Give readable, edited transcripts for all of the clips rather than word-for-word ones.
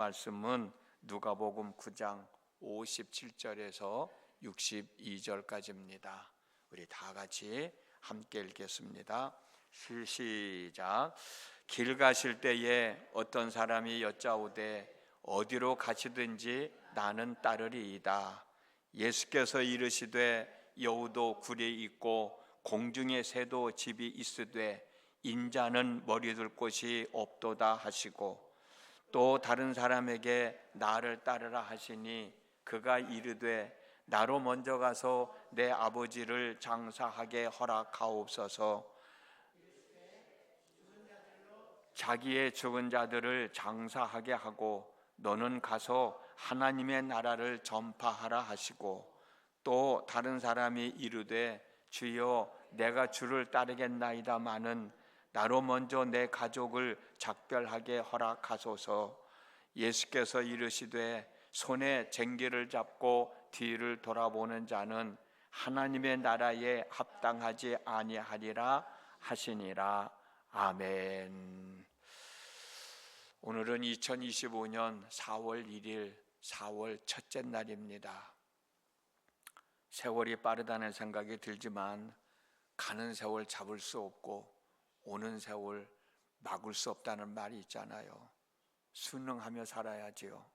말씀은 누가복음 9장 57절에서 62절까지입니다. 우리 다 같이 함께 읽겠습니다. 시작. 길 가실 때에 어떤 사람이 여짜오되 어디로 가시든지 나는 따르리이다. 예수께서 이르시되 여우도 굴이 있고 공중의 새도 집이 있으되 인자는 머리둘 곳이 없도다 하시고, 또 다른 사람에게 나를 따르라 하시니 그가 이르되 나로 먼저 가서 내 아버지를 장사하게 허락하옵소서. 자기의 죽은 자들을 장사하게 하고 너는 가서 하나님의 나라를 전파하라 하시고, 또 다른 사람이 이르되 주여 내가 주를 따르겠나이다마는 나로 먼저 내 가족을 작별하게 허락하소서. 예수께서 이르시되 손에 쟁기를 잡고 뒤를 돌아보는 자는 하나님의 나라에 합당하지 아니하리라 하시니라. 아멘. 오늘은 2025년 4월 1일 4월 첫째 날입니다. 세월이 빠르다는 생각이 들지만 가는 세월 잡을 수 없고 오는 세월 막을 수 없다는 말이 있잖아요. 순응하며 살아야지요.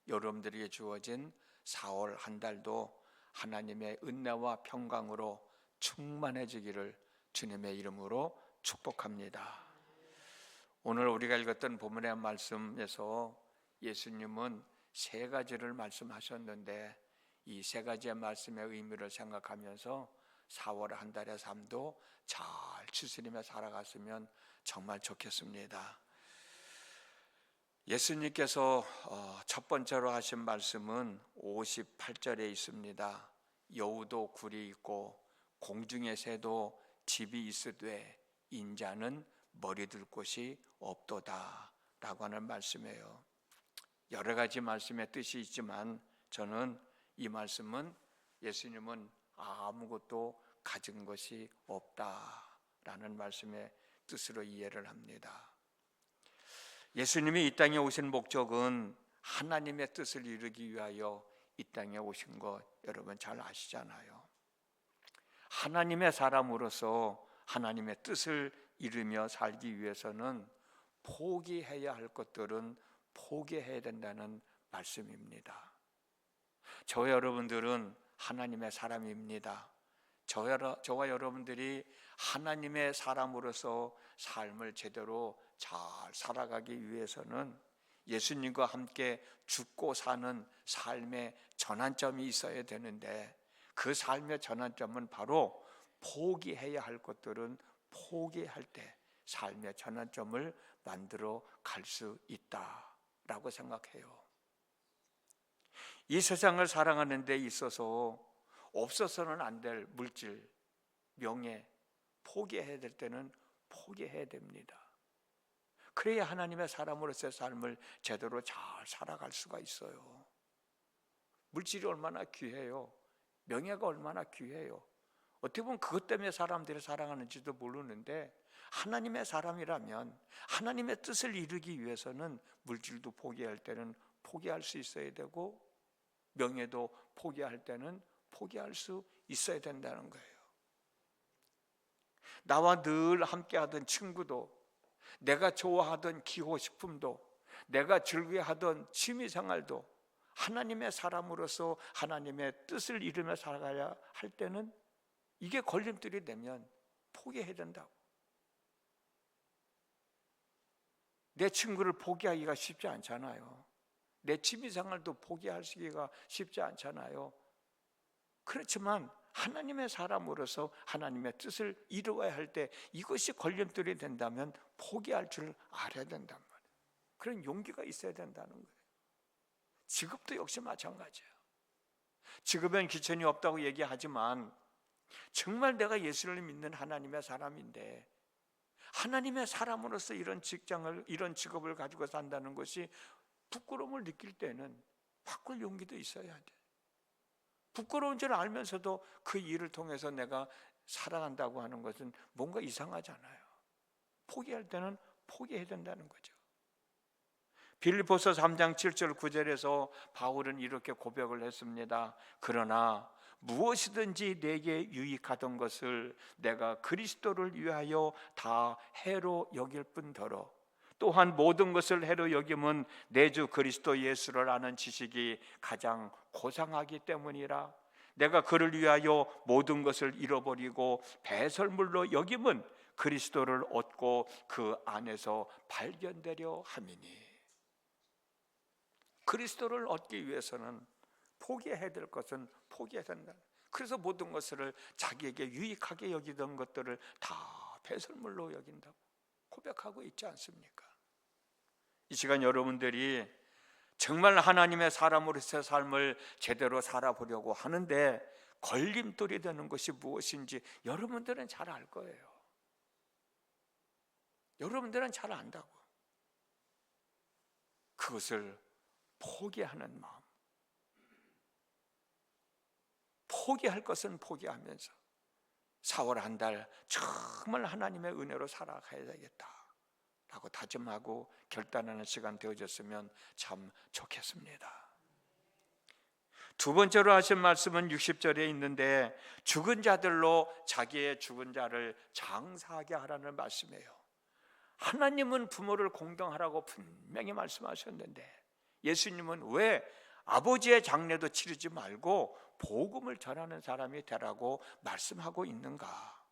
여러분들에게 주어진 4월 한 달도 하나님의 은혜와 평강으로 충만해지기를 주님의 이름으로 축복합니다. 오늘 우리가 읽었던 본문의 말씀에서 예수님은 세 가지를 말씀하셨는데 이 세 가지의 말씀의 의미를 생각하면서 4월 한 달의 삶도 잘 추스리며 살아갔으면 정말 좋겠습니다. 예수님께서 첫 번째로 하신 말씀은 58절에 있습니다. 여우도 굴이 있고 공중의 새도 집이 있으되 인자는 머리둘 곳이 없도다 라고 하는 말씀이에요. 여러 가지 말씀의 뜻이 있지만 저는 이 말씀은 예수님은 아무것도 가진 것이 없다라는 말씀의 뜻으로 이해를 합니다. 예수님이 이 땅에 오신 목적은 하나님의 뜻을 이루기 위하여 이 땅에 오신 것 여러분 잘 아시잖아요. 하나님의 사람으로서 하나님의 뜻을 이루며 살기 위해서는 포기해야 할 것들은 포기해야 된다는 말씀입니다. 저와 여러분들은 하나님의 사람입니다. 저와 여러분들이 하나님의 사람으로서 삶을 제대로 잘 살아가기 위해서는 예수님과 함께 죽고 사는 삶의 전환점이 있어야 되는데, 그 삶의 전환점은 바로 포기해야 할 것들은 포기할 때 삶의 전환점을 만들어 갈 수 있다라고 생각해요. 이 세상을 살아가는 데 있어서 없어서는 안 될 물질, 명예, 포기해야 될 때는 포기해야 됩니다. 그래야 하나님의 사람으로서의 삶을 제대로 잘 살아갈 수가 있어요. 물질이 얼마나 귀해요. 명예가 얼마나 귀해요. 어떻게 보면 그것 때문에 사람들이 살아가는지도 모르는데, 하나님의 사람이라면 하나님의 뜻을 이루기 위해서는 물질도 포기할 때는 포기할 수 있어야 되고, 명예도 포기할 때는 포기할 수 있어야 된다는 거예요. 나와 늘 함께하던 친구도, 내가 좋아하던 기호식품도, 내가 즐겨하던 취미생활도 하나님의 사람으로서 하나님의 뜻을 이루며 살아가야 할 때는 이게 걸림돌이 되면 포기해야 된다고. 내 친구를 포기하기가 쉽지 않잖아요. 내 취미생활도 포기하기가 쉽지 않잖아요. 그렇지만 하나님의 사람으로서 하나님의 뜻을 이루어야 할 때 이것이 걸림돌이 된다면 포기할 줄 알아야 된단 말이에요. 그런 용기가 있어야 된다는 거예요. 직업도 역시 마찬가지예요. 직업엔 기천이 없다고 얘기하지만 정말 내가 예수를 믿는 하나님의 사람인데 하나님의 사람으로서 이런 직장을, 이런 직업을 가지고 산다는 것이 부끄러움을 느낄 때는 바꿀 용기도 있어야 돼. 부끄러운 줄 알면서도 그 일을 통해서 내가 살아간다고 하는 것은 뭔가 이상하잖아요. 포기할 때는 포기해야 된다는 거죠. 빌립보서 3장 7절 9절에서 바울은 이렇게 고백을 했습니다. 그러나 무엇이든지 내게 유익하던 것을 내가 그리스도를 위하여 다 해로 여길 뿐더러 또한 모든 것을 해로 여김은 내 주 그리스도 예수를 아는 지식이 가장 고상하기 때문이라. 내가 그를 위하여 모든 것을 잃어버리고 배설물로 여김은 그리스도를 얻고 그 안에서 발견되려 함이니. 그리스도를 얻기 위해서는 포기해야 될 것은 포기해야 된다. 그래서 모든 것을 자기에게 유익하게 여기던 것들을 다 배설물로 여긴다고 고백하고 있지 않습니까? 이 시간 여러분들이 정말 하나님의 사람으로서의 삶을 제대로 살아보려고 하는데 걸림돌이 되는 것이 무엇인지 여러분들은 잘 알 거예요. 여러분들은 잘 안다고. 그것을 포기하는 마음, 포기할 것은 포기하면서 4월 한 달 정말 하나님의 은혜로 살아가야 되겠다라고 다짐하고 결단하는 시간 되어졌으면 참 좋겠습니다. 두 번째로 하신 말씀은 60절에 있는데 죽은 자들로 자기의 죽은 자를 장사하게 하라는 말씀이에요. 하나님은 부모를 공경하라고 분명히 말씀하셨는데 예수님은 왜 아버지의 장례도 치르지 말고 복음을 전하는 사람이 되라고 말씀하고 있는가?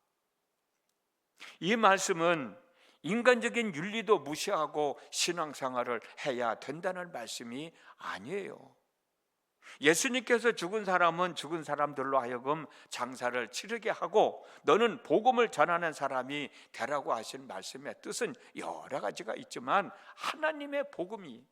이 말씀은 인간적인 윤리도 무시하고 신앙생활을 해야 된다는 말씀이 아니에요. 예수님께서 죽은 사람은 죽은 사람들로 하여금 장사를 치르게 하고 너는 복음을 전하는 사람이 되라고 하신 말씀의 뜻은 여러 가지가 있지만 하나님의 복음이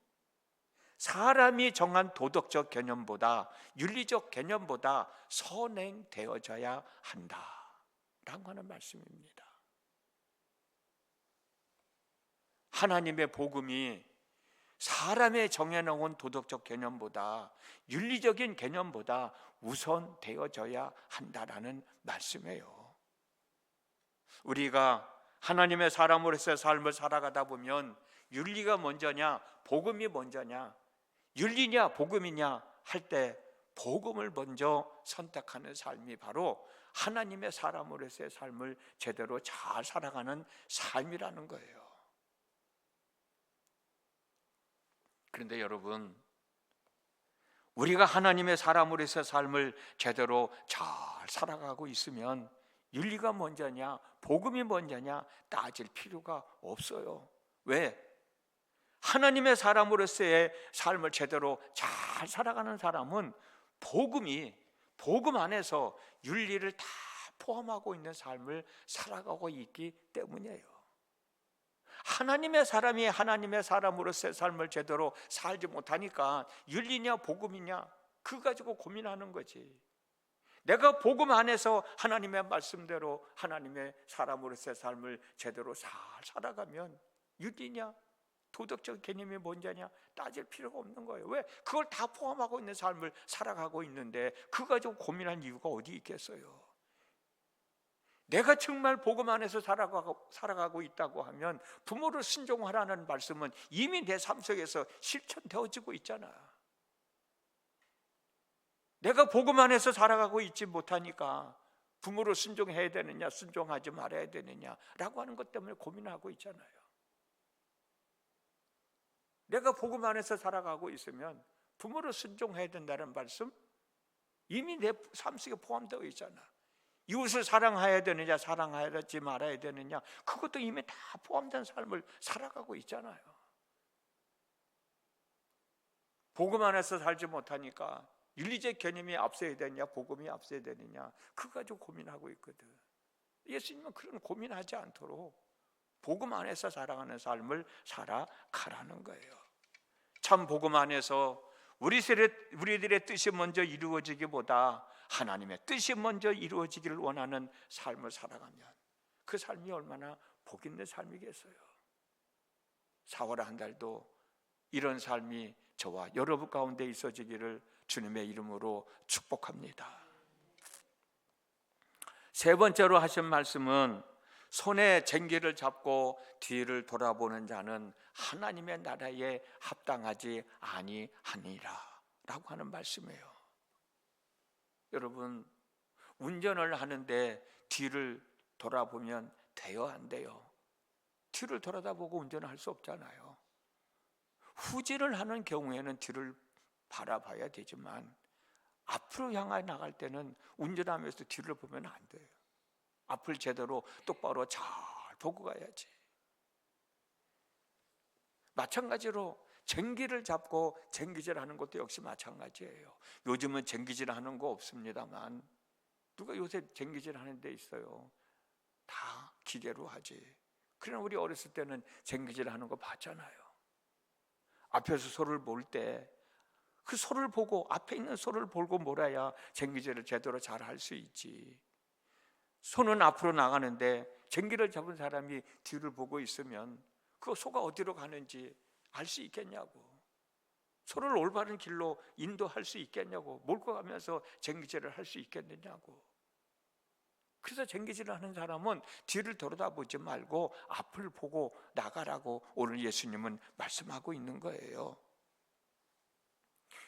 사람이 정한 도덕적 개념보다 윤리적 개념보다 선행되어져야 한다라고 하는 말씀입니다. 하나님의 복음이 사람의 정해놓은 도덕적 개념보다 윤리적인 개념보다 우선되어져야 한다라는 말씀이에요. 우리가 하나님의 사람으로서의 삶을 살아가다 보면 윤리가 먼저냐 복음이 먼저냐 윤리냐 복음이냐 할 때 복음을 먼저 선택하는 삶이 바로 하나님의 사람으로서의 삶을 제대로 잘 살아가는 삶이라는 거예요. 그런데 여러분, 우리가 하나님의 사람으로서의 삶을 제대로 잘 살아가고 있으면 윤리가 먼저냐 복음이 먼저냐 따질 필요가 없어요. 왜? 하나님의 사람으로서의 삶을 제대로 잘 살아가는 사람은 복음 안에서 윤리를 다 포함하고 있는 삶을 살아가고 있기 때문이에요. 하나님의 사람이 하나님의 사람으로서의 삶을 제대로 살지 못하니까 윤리냐 복음이냐 그거 가지고 고민하는 거지. 내가 복음 안에서 하나님의 말씀대로 하나님의 사람으로서의 삶을 제대로 잘 살아가면 윤리냐 도덕적 개념이 뭔지냐 따질 필요가 없는 거예요. 왜? 그걸 다 포함하고 있는 삶을 살아가고 있는데 그거 가지고 고민할 이유가 어디 있겠어요? 내가 정말 복음 안에서 살아가고 있다고 하면 부모를 순종하라는 말씀은 이미 내 삶 속에서 실천되어지고 있잖아. 내가 복음 안에서 살아가고 있지 못하니까 부모를 순종해야 되느냐 순종하지 말아야 되느냐라고 하는 것 때문에 고민하고 있잖아요. 내가 복음 안에서 살아가고 있으면 부모를 순종해야 된다는 말씀 이미 내 삶 속에 포함되어 있잖아. 이웃을 사랑해야 되느냐 사랑하지 말아야 되느냐 그것도 이미 다 포함된 삶을 살아가고 있잖아요. 복음 안에서 살지 못하니까 윤리적 개념이 앞서야 되느냐 복음이 앞서야 되느냐 그거 가지고 고민하고 있거든. 예수님은 그런 고민하지 않도록 복음 안에서 살아가는 삶을 살아가라는 거예요. 참 복음 안에서 우리들의 뜻이 먼저 이루어지기보다 하나님의 뜻이 먼저 이루어지기를 원하는 삶을 살아가면 그 삶이 얼마나 복 있는 삶이겠어요. 4월 한 달도 이런 삶이 저와 여러분 가운데 있어지기를 주님의 이름으로 축복합니다. 세 번째로 하신 말씀은 손에 쟁기를 잡고 뒤를 돌아보는 자는 하나님의 나라에 합당하지 아니하니라 라고 하는 말씀이에요. 여러분, 운전을 하는데 뒤를 돌아보면 돼요, 안 돼요? 뒤를 돌아다보고 운전을 할 수 없잖아요. 후진을 하는 경우에는 뒤를 바라봐야 되지만 앞으로 향해 나갈 때는 운전하면서 뒤를 보면 안 돼요. 앞을 제대로 똑바로 잘 보고 가야지. 마찬가지로 쟁기를 잡고 쟁기질 하는 것도 역시 마찬가지예요. 요즘은 쟁기질 하는 거 없습니다만 누가 요새 쟁기질 하는 데 있어요? 다 기계로 하지. 그러나 우리 어렸을 때는 쟁기질 하는 거 봤잖아요. 앞에서 소를 몰 때 그 소를 보고, 앞에 있는 소를 보고 몰아야 쟁기질을 제대로 잘 할 수 있지. 소는 앞으로 나가는데 쟁기를 잡은 사람이 뒤를 보고 있으면 그 소가 어디로 가는지 알 수 있겠냐고. 소를 올바른 길로 인도할 수 있겠냐고. 몰고 가면서 쟁기질을 할 수 있겠느냐고. 그래서 쟁기질을 하는 사람은 뒤를 돌아다보지 말고 앞을 보고 나가라고 오늘 예수님은 말씀하고 있는 거예요.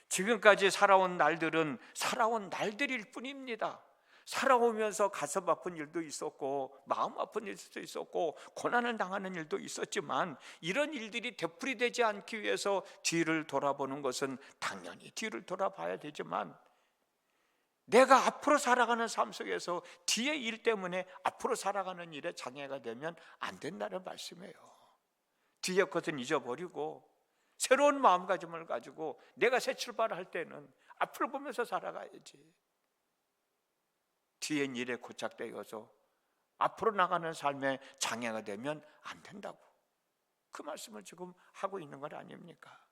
지금까지 살아온 날들은 살아온 날들일 뿐입니다. 살아오면서 가슴 아픈 일도 있었고 마음 아픈 일도 있었고 고난을 당하는 일도 있었지만 이런 일들이 되풀이되지 않기 위해서 뒤를 돌아보는 것은 당연히 뒤를 돌아봐야 되지만 내가 앞으로 살아가는 삶 속에서 뒤의 일 때문에 앞으로 살아가는 일에 장애가 되면 안 된다는 말씀이에요. 뒤의 것은 잊어버리고 새로운 마음가짐을 가지고 내가 새 출발을 할 때는 앞을 보면서 살아가야지. 뒤엔 일에 고착되어서 앞으로 나가는 삶에 장애가 되면 안 된다고. 그 말씀을 지금 하고 있는 건 아닙니까?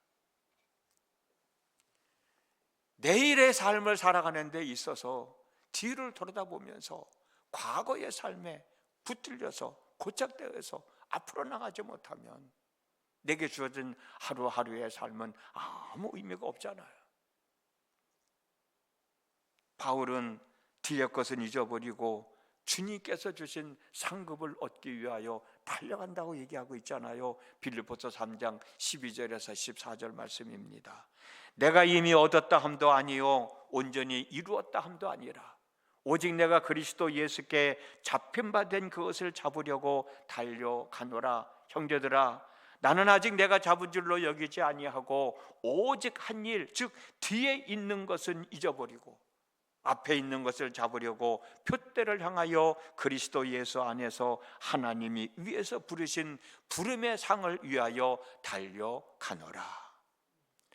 내일의 삶을 살아가는 데 있어서 뒤를 돌아다보면서 과거의 삶에 붙들려서 고착되어서 앞으로 나가지 못하면 내게 주어진 하루하루의 삶은 아무 의미가 없잖아요. 바울은 뒤의 것은 잊어버리고 주님께서 주신 상급을 얻기 위하여 달려간다고 얘기하고 있잖아요. 빌립보서 3장 12절에서 14절 말씀입니다. 내가 이미 얻었다 함도 아니요 온전히 이루었다 함도 아니라 오직 내가 그리스도 예수께 잡힌 바 된 그것을 잡으려고 달려가노라. 형제들아, 나는 아직 내가 잡은 줄로 여기지 아니하고 오직 한 일, 즉 뒤에 있는 것은 잊어버리고 앞에 있는 것을 잡으려고 표대를 향하여 그리스도 예수 안에서 하나님이 위에서 부르신 부름의 상을 위하여 달려가노라.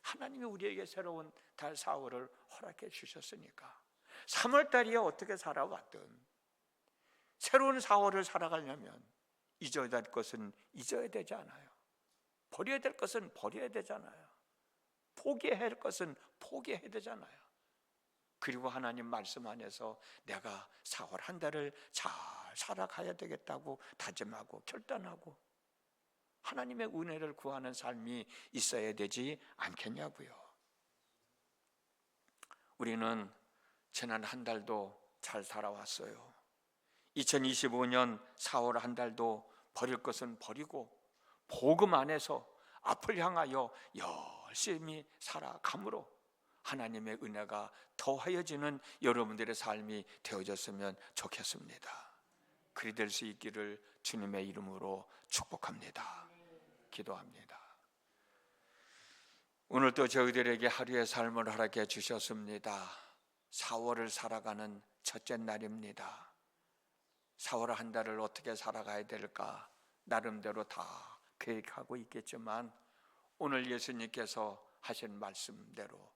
하나님이 우리에게 새로운 달 4월을 허락해 주셨으니까 3월달이야 어떻게 살아왔든 새로운 4월을 살아가려면 잊어야 될 것은 잊어야 되지 않아요. 버려야 될 것은 버려야 되잖아요. 포기해야 할 것은 포기해야 되잖아요. 그리고 하나님 말씀 안에서 내가 4월 한 달을 잘 살아가야 되겠다고 다짐하고 결단하고 하나님의 은혜를 구하는 삶이 있어야 되지 않겠냐고요. 우리는 지난 한 달도 잘 살아왔어요. 2025년 4월 한 달도 버릴 것은 버리고 복음 안에서 앞을 향하여 열심히 살아감으로 하나님의 은혜가 더하여지는 여러분들의 삶이 되어졌으면 좋겠습니다. 그리 될 수 있기를 주님의 이름으로 축복합니다. 기도합니다. 오늘도 저희들에게 하루의 삶을 허락해 주셨습니다. 4월을 살아가는 첫째 날입니다. 4월 한 달을 어떻게 살아가야 될까 나름대로 다 계획하고 있겠지만 오늘 예수님께서 하신 말씀대로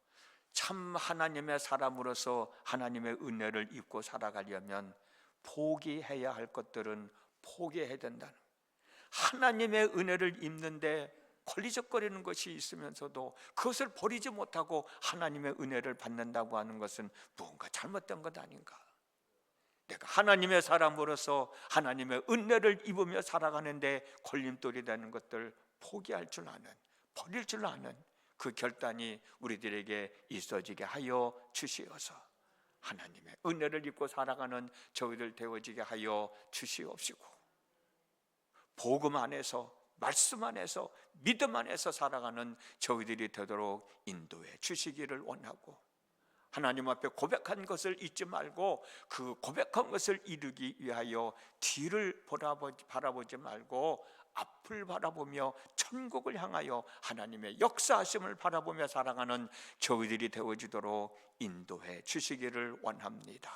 참 하나님의 사람으로서 하나님의 은혜를 입고 살아가려면 포기해야 할 것들은 포기해야 된다는, 하나님의 은혜를 입는데 걸리적거리는 것이 있으면서도 그것을 버리지 못하고 하나님의 은혜를 받는다고 하는 것은 무언가 잘못된 것 아닌가. 내가 하나님의 사람으로서 하나님의 은혜를 입으며 살아가는데 걸림돌이 되는 것들 포기할 줄 아는, 버릴 줄 아는 그 결단이 우리들에게 있어지게 하여 주시어서 하나님의 은혜를 입고 살아가는 저희들 되어지게 하여 주시옵시고 복음 안에서, 말씀 안에서, 믿음 안에서 살아가는 저희들이 되도록 인도해 주시기를 원하고, 하나님 앞에 고백한 것을 잊지 말고 그 고백한 것을 이루기 위하여 뒤를 바라보지 말고 앞을 바라보며 천국을 향하여 하나님의 역사하심을 바라보며 살아가는 저희들이 되어지도록 인도해 주시기를 원합니다.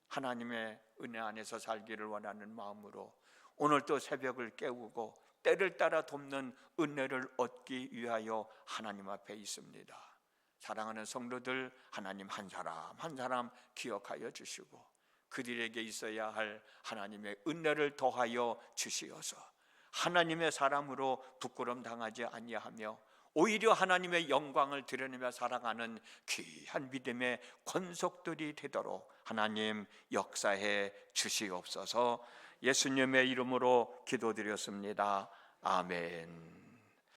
하나님의 은혜 안에서 살기를 원하는 마음으로 오늘 또 새벽을 깨우고 때를 따라 돕는 은혜를 얻기 위하여 하나님 앞에 있습니다. 사랑하는 성도들, 하나님 한 사람 한 사람 기억하여 주시고 그들에게 있어야 할 하나님의 은혜를 더하여 주시어서 하나님의 사람으로 부끄럼 당하지 아니하며 오히려 하나님의 영광을 드러내며 살아가는 귀한 믿음의 권속들이 되도록 하나님 역사해 주시옵소서. 예수님의 이름으로 기도드렸습니다. 아멘.